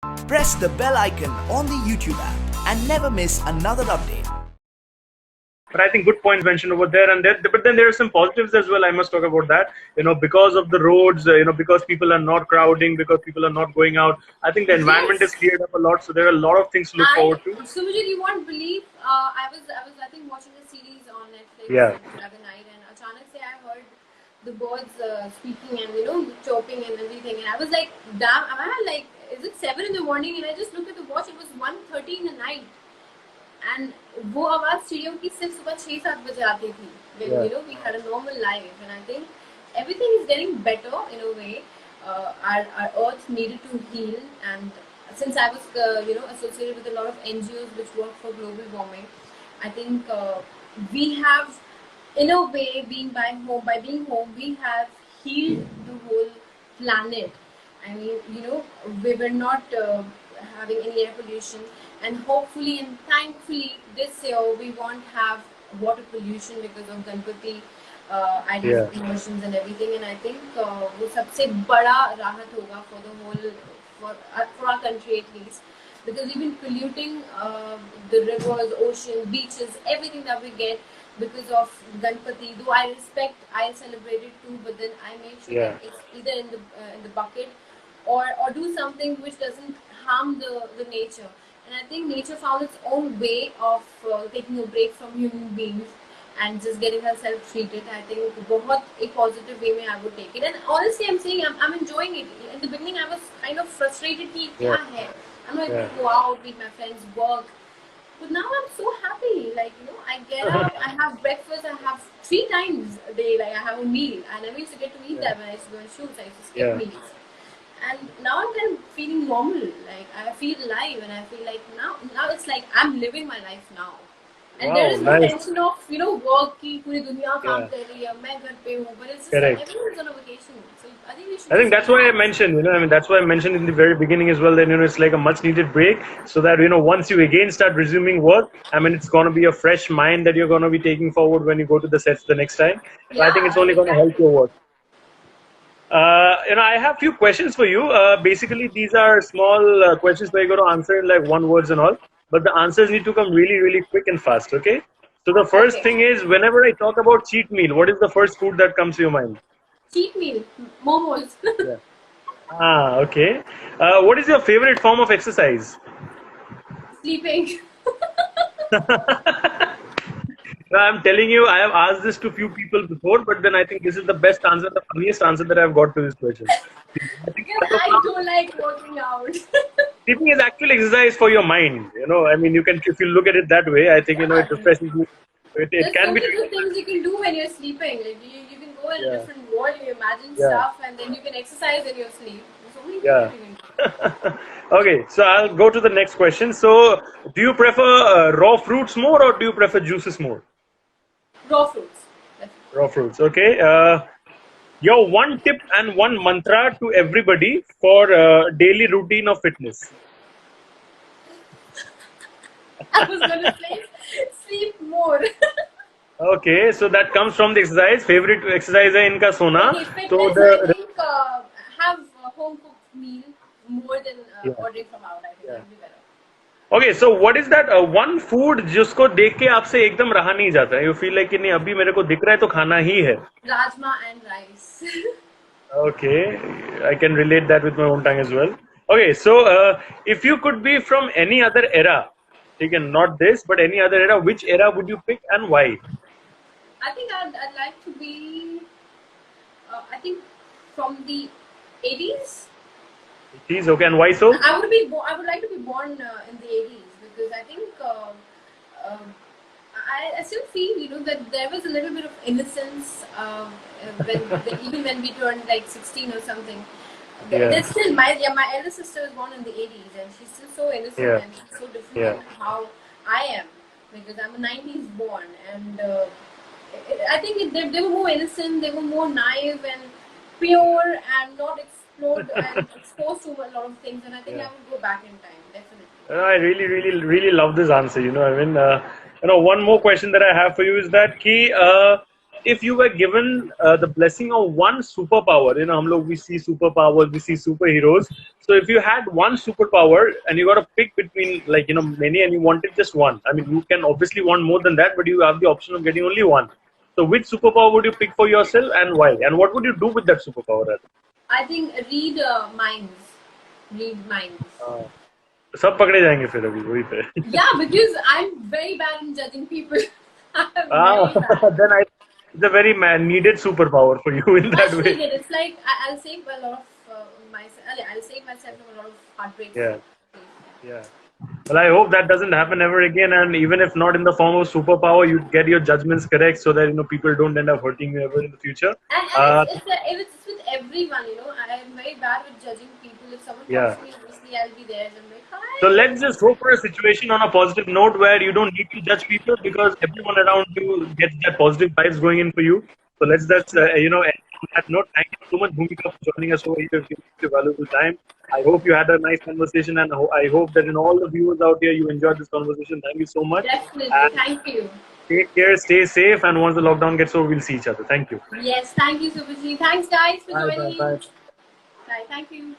Press the bell icon on the YouTube app and never miss another update. But I think good points mentioned over there, but then there are some positives as well. I must talk about that. Because of the roads, because people are not crowding, because people are not going out. I think the environment is cleared up a lot, so there are a lot of things to look forward to. Sumujit, you won't believe, I was I think watching a series on Netflix the other night, and achanak se I heard the birds speaking and chirping and everything, and I was like, damn, am I like, is it 7 in the morning? And I just looked at the watch, it was 1:30 in the night. And वो आवाज चिड़ियों की सिर्फ सुबह 6-7 बजे आती थी when we had a normal life, and I think everything is getting better in a way. Our earth needed to heal, and since I was associated with a lot of NGOs which work for global warming, I think we have, in a way, by being home, we have healed the whole planet. I mean, we were not having any air pollution, and hopefully and thankfully this year we won't have water pollution because of Ganpati emotions and everything. And I think वो सबसे बड़ा राहत होगा for the whole for our country at least, because we've been polluting the rivers, oceans, beaches, everything that we get because of Ganpati. Though I celebrate it too, but then I make sure that it's either in the bucket or do something which doesn't harm the nature. And I think nature found its own way of taking a break from human beings and just getting herself treated. I think बहुत a positive way में I would take it. And honestly, I'm saying I'm enjoying it. In the beginning, I was kind of frustrated कि क्या है? I'm not able to go out, meet my friends, work. But now I'm so happy. Like, I get up, I have breakfast, I have 3 times a day. Like, I have a meal. I never used to get to eat that when I used to go on shoots. I used to skip meals. And now I'm kind of feeling normal. Like, I feel alive, and I feel like now it's like I'm living my life now. And there is no tension of work की पूरी दुनिया काम कर रही है, मैं घर पे हूँ, but it's just like everyone's on a vacation. So I think that's why I mentioned, that's why I mentioned in the very beginning as well that it's like a much needed break, so that once you again start resuming work, I mean, it's going to be a fresh mind that you're going to be taking forward when you go to the sets the next time. So I think it's only going to help your work. I have few questions for you. Basically, these are small questions where you're going to answer in like 1 words and all, but the answers need to come really, really quick and fast. Okay. So the first thing is, whenever I talk about cheat meal, what is the first food that comes to your mind? Cheat meal, momos. Okay. What is your favorite form of exercise? Sleeping. I'm telling you, I have asked this to few people before, but then I think this is the best answer, the funniest answer that I've got to this question. I don't like working out. Sleeping is actual exercise for your mind. I mean, if you look at it that way, I think, it refreshes you. It can be. There's so many things you can do when you're sleeping. Like you can go in a different world, you imagine stuff, and then you can exercise in your sleep. So many things you can do. Okay, so I'll go to the next question. So, do you prefer raw fruits more, or do you prefer juices more? Raw fruits. Raw fruits. Okay. Your one tip and one mantra to everybody for daily routine of fitness. I was gonna say sleep more. Okay, so that comes from the exercise. Favorite exercise है इनका सोना. Okay, fitness, I think have a home cooked meal more than ordering from out. I think that would be better. Okay, so what is that one food जिसको देख के आपसे एकदम रहा नहीं जाता? You feel like कि नहीं अभी मेरे को दिख रहा है तो खाना ही है. Rajma and rice. Okay, I can relate that with my own tongue as well. Okay, so if you could be from any other era, again not this but any other era, which era would you pick and why? I think I'd like to be. I think from the 80s. Okay, and why so? I would like to be born in the 80s because I think I still feel that there was a little bit of innocence even when we turned like 16 or something. There's still my elder sister was born in the 80s and she's still so innocent and she's so different from how I am because I'm a 90s born, and I think they were more innocent, they were more naive and pure and not explored and exposed to a lot of things, and I think I would go back in time, definitely. I really love this answer. I mean, one more question that I have for you is that if you were given the blessing of one superpower, we see superpowers, we see superheroes. So if you had one superpower and you got to pick between many, and you wanted just one, I mean, you can obviously want more than that, but you have the option of getting only one. So which superpower would you pick for yourself and why? And what would you do with that superpower? I think read minds. Read minds. सब पकड़े जाएंगे फिर अभी वही पे. Yeah, because I'm very bad in judging people. Then it's a very needed superpower for you in that way. Needed. It's like I'll save a lot of myself. I'll save myself from a lot of heartbreak. Yeah. Well, I hope that doesn't happen ever again, and even if not in the form of superpower, you get your judgments correct so that people don't end up hurting you ever in the future. And it's with everyone, I'm very bad with judging people. If someone talks to me, obviously I'll be there and I'm like, hi. So let's just hope for a situation on a positive note where you don't need to judge people because everyone around you gets that positive vibes going in for you. So let's just end on that note. Thank you so much, Bhumika, for joining us over here. Your valuable time. I hope you had a nice conversation, and I hope that in all the viewers out here, you enjoyed this conversation. Thank you so much. Definitely. And thank you. Take care, stay safe, and once the lockdown gets over, we'll see each other. Thank you. Yes, thank you, Superji. Thanks, guys, for joining. Bye. Bye. Thank you.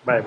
Bye.